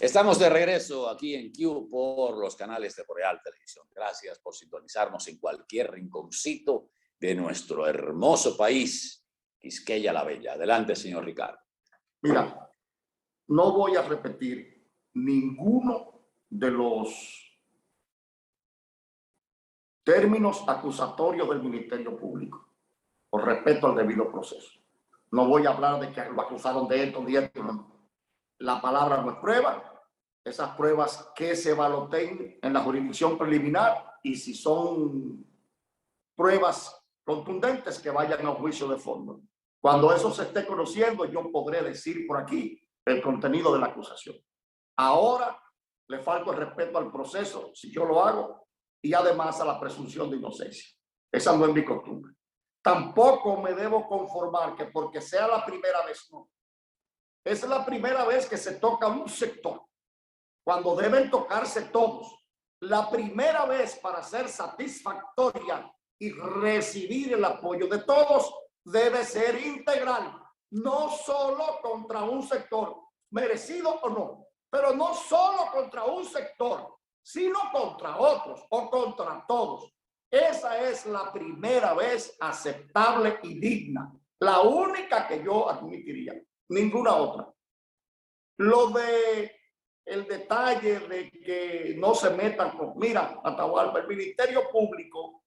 Estamos de regreso aquí en Q por los canales de Boreal Televisión. Gracias por sintonizarnos en cualquier rinconcito de nuestro hermoso país, Quisqueya la Bella. Adelante, señor Ricardo. Mira, no voy a repetir ninguno de los términos acusatorios del Ministerio Público por respeto al debido proceso. No voy a hablar de que lo acusaron de esto, no. La palabra no es prueba. Esas pruebas que se baloteen en la jurisdicción preliminar, y si son pruebas contundentes, que vayan a un juicio de fondo. Cuando eso se esté conociendo, yo podré decir por aquí el contenido de la acusación. Ahora le falta el respeto al proceso, si yo lo hago, y además a la presunción de inocencia. Esa no es mi costumbre. Tampoco me debo conformar que porque sea la primera vez, no. Es la primera vez que se toca un sector, cuando deben tocarse todos. La primera vez, para ser satisfactoria y recibir el apoyo de todos, debe ser integral, no solo contra un sector, merecido o no, pero no solo contra un sector, sino contra otros o contra todos. Esa es la primera vez aceptable y digna, la única que yo admitiría, ninguna otra. Lo de el detalle de que no se metan con, mira, Atahualpa, el Ministerio Público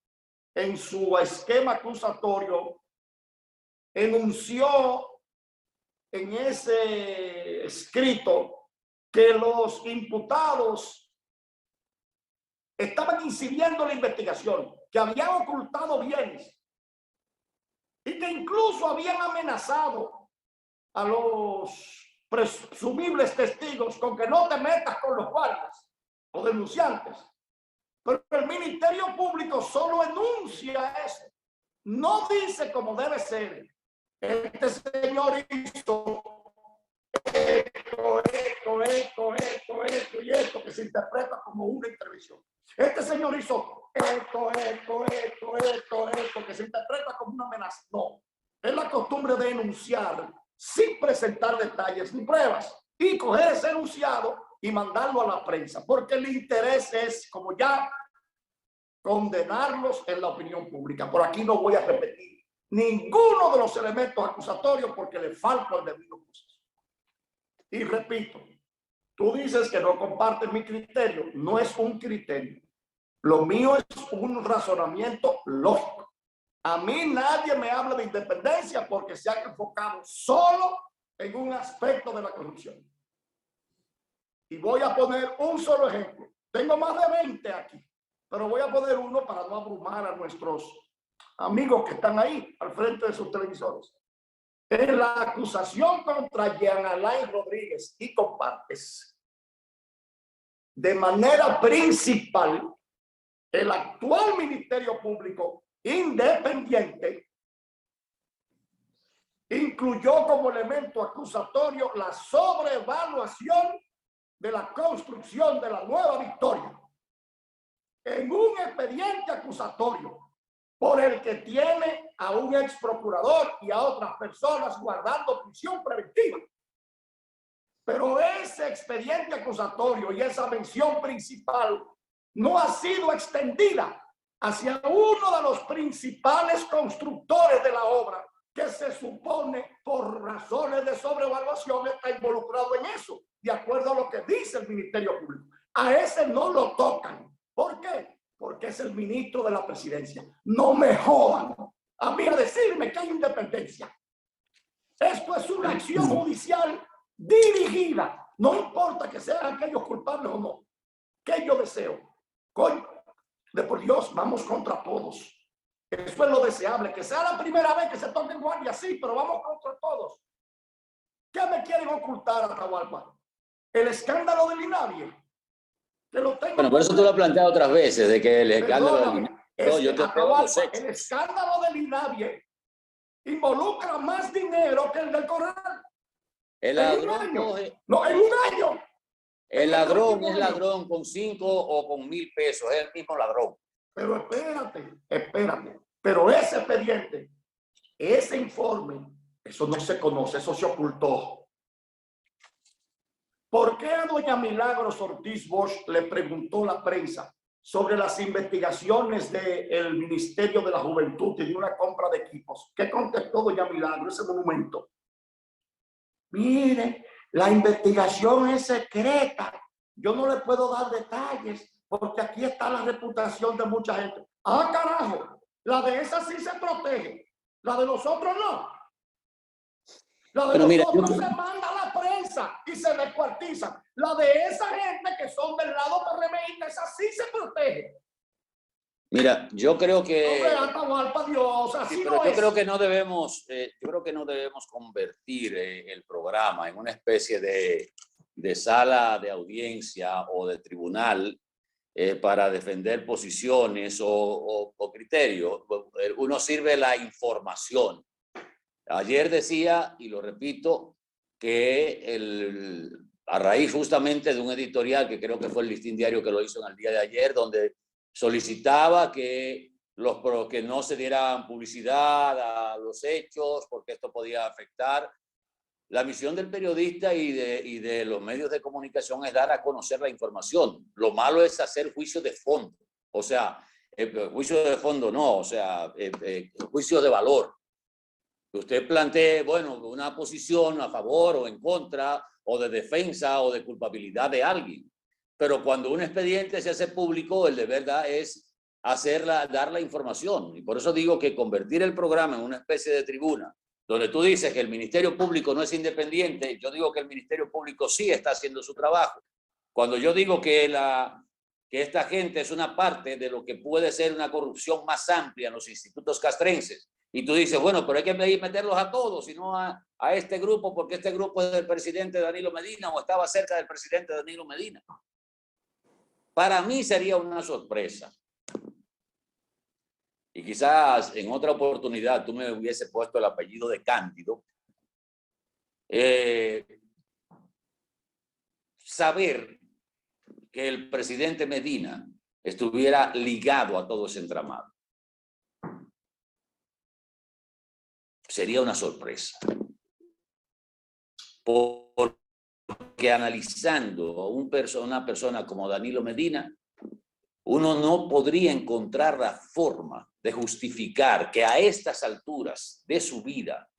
en su esquema acusatorio enunció en ese escrito que los imputados estaban incidiendo en la investigación, que habían ocultado bienes y que incluso habían amenazado a los presumibles testigos con que no te metas con los guardias o denunciantes. Pero el Ministerio Público solo enuncia eso. No dice cómo debe ser. Este señor hizo esto y esto, que se interpreta como una intervención. Este señor hizo esto, que se interpreta como una amenaza. No. Es la costumbre de enunciar sin presentar detalles ni pruebas y coger ese enunciado y mandarlo a la prensa, porque el interés es, como ya, condenarlos en la opinión pública. Por aquí no voy a repetir ninguno de los elementos acusatorios porque le falta el debido proceso. Y repito, tú dices que no compartes mi criterio. No es un criterio. Lo mío es un razonamiento lógico. A mí nadie me habla de independencia porque se ha enfocado solo en un aspecto de la corrupción. Y voy a poner un solo ejemplo. Tengo más de 20 aquí, pero voy a poner uno para no abrumar a nuestros amigos que están ahí al frente de sus televisores. En la acusación contra Jean Alain Rodríguez y compartes, de manera principal, el actual Ministerio Público independiente incluyó como elemento acusatorio la sobrevaluación de la construcción de la Nueva Victoria en un expediente acusatorio por el que tiene a un ex procurador y a otras personas guardando prisión preventiva. Pero ese expediente acusatorio y esa mención principal no ha sido extendida hacia uno de los principales constructores de la obra, que se supone por razones de sobrevaluación está involucrado en eso, de acuerdo a lo que dice el Ministerio Público. A ese no lo tocan. ¿Por qué? Porque es el ministro de la presidencia. No me jodan a mí a decirme que hay independencia. Esto es una acción judicial dirigida. No importa que sean aquellos culpables o no. ¿Qué yo deseo? Coño, de por Dios, vamos contra todos. Eso es lo deseable, que sea la primera vez que se toquen guardia, sí, pero vamos contra todos. ¿Qué me quieren ocultar, Atahualpa? El escándalo del INAVIE. Que lo tengo. Bueno, por eso tú lo has planteado otras veces, de que el escándalo del INAVIE. No, yo te Atahualpa, el escándalo del INAVIE involucra más dinero que el del Corral. El ladrón coge... No, en un año. El ladrón es ladrón con 5 o con 1,000 pesos, es el mismo ladrón. Pero espérate. Pero ese expediente, ese informe, eso no se conoce, eso se ocultó. ¿Por qué a doña Milagros Ortiz Bosch le preguntó la prensa sobre las investigaciones del Ministerio de la Juventud y de una compra de equipos? ¿Qué contestó doña Milagros ese momento? Mire, la investigación es secreta. Yo no le puedo dar detalles porque aquí está la reputación de mucha gente. Ah, carajo, la de esa sí se protege, la de los otros no. La de los otros se manda a la prensa y se descuartiza. La de esa gente que son del lado PRMista, esa sí se protege. Mira, yo creo que... yo creo que no debemos, convertir el programa en una especie de sala de audiencia o de tribunal para defender posiciones o criterios. Uno sirve la información. Ayer decía, y lo repito, que a raíz justamente de un editorial que creo que fue el Listín Diario que lo hizo en el día de ayer, donde solicitaba que no se dieran publicidad a los hechos porque esto podía afectar. La misión del periodista y de los medios de comunicación es dar a conocer la información. Lo malo es hacer juicios de fondo. O sea, juicios de fondo no, o sea, juicios de valor. Usted plantee, bueno, una posición a favor o en contra, o de defensa o de culpabilidad de alguien. Pero cuando un expediente se hace público, el deber es dar la información. Y por eso digo que convertir el programa en una especie de tribuna, donde tú dices que el Ministerio Público no es independiente, yo digo que el Ministerio Público sí está haciendo su trabajo. Cuando yo digo que esta gente es una parte de lo que puede ser una corrupción más amplia en los institutos castrenses, y tú dices, bueno, pero hay que meterlos a todos, y no a este grupo, porque este grupo es del presidente Danilo Medina o estaba cerca del presidente Danilo Medina. Para mí sería una sorpresa. Y quizás en otra oportunidad tú me hubiese puesto el apellido de Cándido. Saber que el presidente Medina estuviera ligado a todo ese entramado. Sería una sorpresa. Porque analizando a una persona como Danilo Medina, uno no podría encontrar la forma de justificar que a estas alturas de su vida,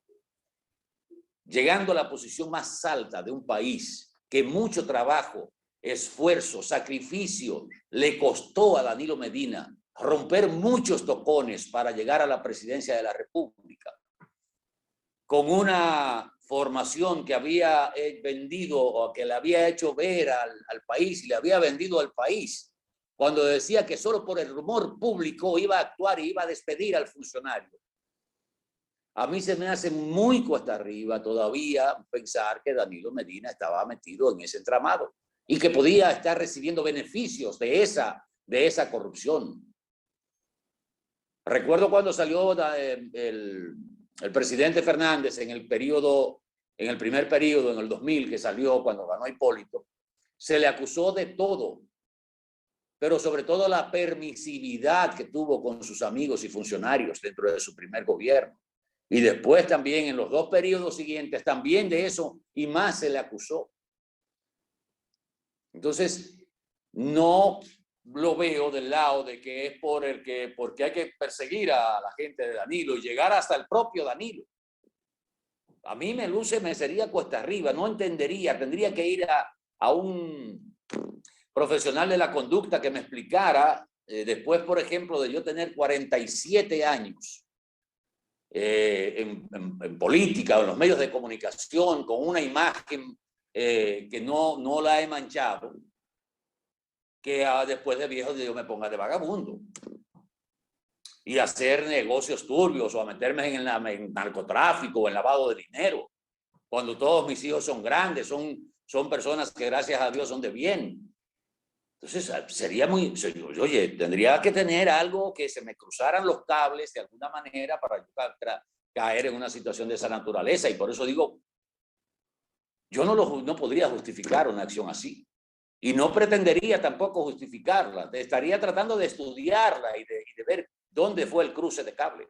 llegando a la posición más alta de un país, que mucho trabajo, esfuerzo, sacrificio le costó a Danilo Medina romper muchos tocones para llegar a la presidencia de la República, con una formación que había vendido o que le había hecho ver al país y le había vendido al país, cuando decía que solo por el rumor público iba a actuar y iba a despedir al funcionario. A mí se me hace muy cuesta arriba todavía pensar que Danilo Medina estaba metido en ese entramado y que podía estar recibiendo beneficios de esa corrupción. Recuerdo cuando salió el presidente Fernández en el primer periodo, en el 2000, que salió cuando ganó Hipólito, se le acusó de todo, pero sobre todo la permisividad que tuvo con sus amigos y funcionarios dentro de su primer gobierno. Y después también en los 2 periodos siguientes, también de eso y más se le acusó. Entonces, no lo veo del lado de que es porque hay que perseguir a la gente de Danilo y llegar hasta el propio Danilo. A mí me sería cuesta arriba, no entendería, tendría que ir a un profesional de la conducta que me explicara, después, por ejemplo, de yo tener 47 años en política o en los medios de comunicación, con una imagen que no la he manchado, que después de viejo yo me ponga de vagabundo y hacer negocios turbios o a meterme en narcotráfico o en lavado de dinero, cuando todos mis hijos son grandes, son personas que gracias a Dios son de bien. Entonces sería oye, tendría que tener algo que se me cruzaran los cables de alguna manera para caer en una situación de esa naturaleza, y por eso digo, yo no podría justificar una acción así. Y no pretendería tampoco justificarla. Estaría tratando de estudiarla y de ver dónde fue el cruce de cable.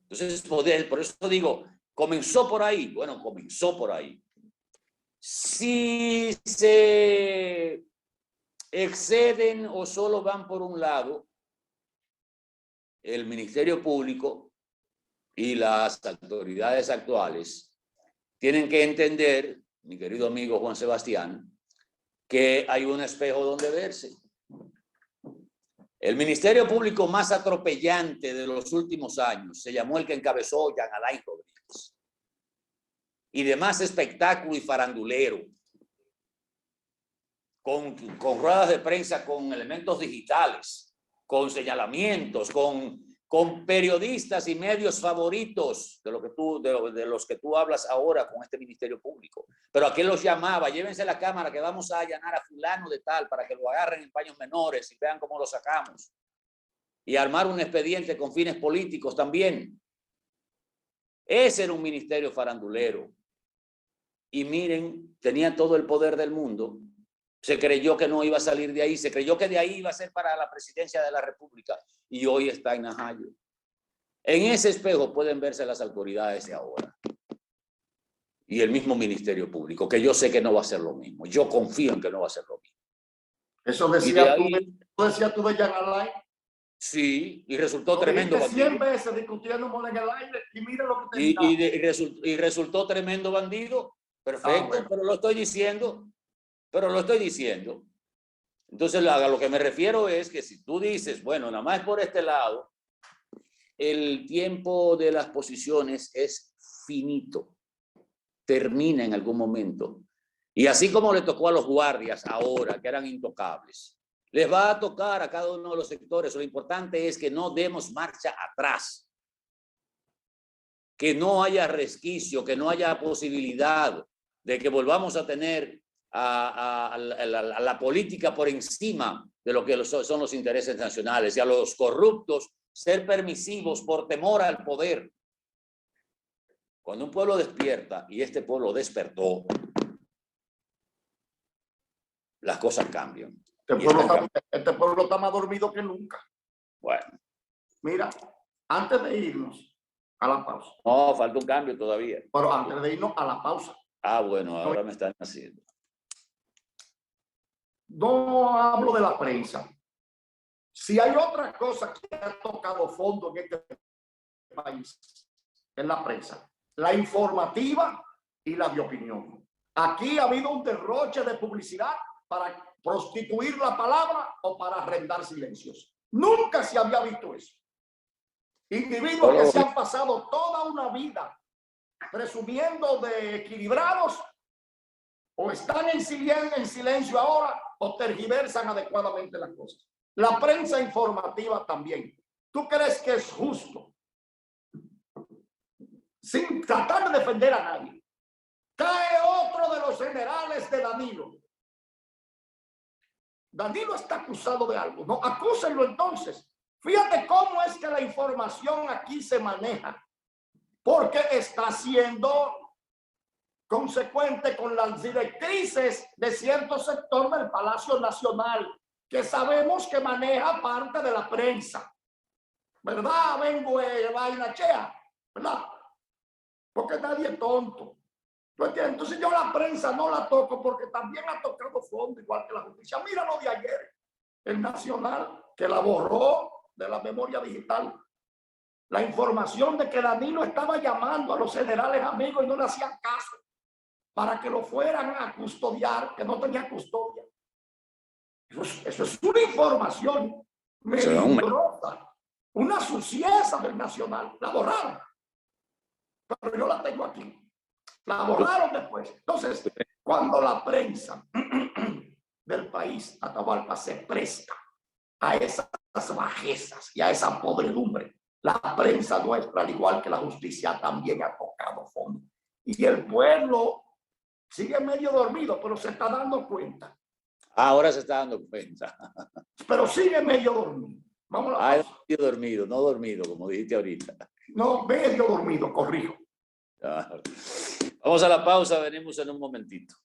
Entonces, por eso digo, comenzó por ahí. Bueno, comenzó por ahí. Si se exceden o solo van por un lado, el Ministerio Público y las autoridades actuales tienen que entender, mi querido amigo Juan Sebastián, que hay un espejo donde verse. El Ministerio Público más atropellante de los últimos años se llamó el que encabezó Jean Alain Rodríguez. Y de más espectáculo y farandulero, con ruedas de prensa, con elementos digitales, con señalamientos, con periodistas y medios favoritos de los que tú hablas ahora con este Ministerio Público. Pero ¿a qué los llamaba? Llévense la cámara que vamos a allanar a fulano de tal para que lo agarren en paños menores y vean cómo lo sacamos. Y armar un expediente con fines políticos también. Ese era un ministerio farandulero. Y miren, tenía todo el poder del mundo. Se creyó que no iba a salir de ahí, se creyó que de ahí iba a ser para la presidencia de la República y hoy está en Najayo. En ese espejo pueden verse las autoridades de ahora y el mismo Ministerio Público, que yo sé que no va a ser lo mismo. Yo confío en que no va a ser lo mismo. Eso decía tú de Jean Alain. Sí, y resultó tremendo bandido. 100 veces discutiendo en el aire y mira lo que y resultó tremendo bandido. Perfecto, bueno. Pero lo estoy diciendo. Entonces, a lo que me refiero es que si tú dices, bueno, nada más por este lado, el tiempo de las posiciones es finito. Termina en algún momento. Y así como le tocó a los guardias ahora, que eran intocables, les va a tocar a cada uno de los sectores. Lo importante es que no demos marcha atrás. Que no haya resquicio, que no haya posibilidad de que volvamos a tener a la política por encima de lo que son los intereses nacionales y a los corruptos ser permisivos por temor al poder. Cuando un pueblo despierta, y este pueblo despertó, las cosas cambian. Este pueblo está más dormido que nunca. Bueno. Mira, antes de irnos a la pausa. No, falta un cambio todavía. Pero antes de irnos a la pausa. Ah, bueno, ahora me están haciendo. No hablo de la prensa. Si hay otra cosa que ha tocado fondo en este país, es la prensa. La informativa y la de opinión. Aquí ha habido un derroche de publicidad para prostituir la palabra o para arrendar silencios. Nunca se había visto eso. Individuos que se han pasado toda una vida presumiendo de equilibrados o están en silencio ahora o tergiversan adecuadamente las cosas. La prensa informativa también. ¿Tú crees que es justo? Sin tratar de defender a nadie. Cae otro de los generales de Danilo. Danilo está acusado de algo. No, acúsenlo entonces. Fíjate cómo es que la información aquí se maneja. Porque está siendo consecuente con las directrices de cierto sector del Palacio Nacional, que sabemos que maneja parte de la prensa. ¿Verdad? Vengo vaina chea, ¿verdad? Porque nadie es tonto. Entonces yo la prensa no la toco porque también ha tocado fondo, igual que la justicia. Mira lo de ayer, el Nacional, que la borró de la memoria digital. La información de que Danilo estaba llamando a los generales amigos y no le hacían caso para que lo fueran a custodiar, que no tenía custodia. Eso es una información melindrosa, una suciedad del Nacional. La borraron, pero yo la tengo aquí. La borraron después. Entonces, cuando la prensa del país, Atahualpa, se presta a esas bajezas y a esa podredumbre, la prensa nuestra, al igual que la justicia, también ha tocado fondo. Y el pueblo sigue medio dormido, pero se está dando cuenta. Ahora se está dando cuenta. Pero sigue medio dormido. Vamos a la pausa. Medio dormido, no dormido, como dijiste ahorita. No, medio dormido, corrijo. Vamos a la pausa, venimos en un momentito.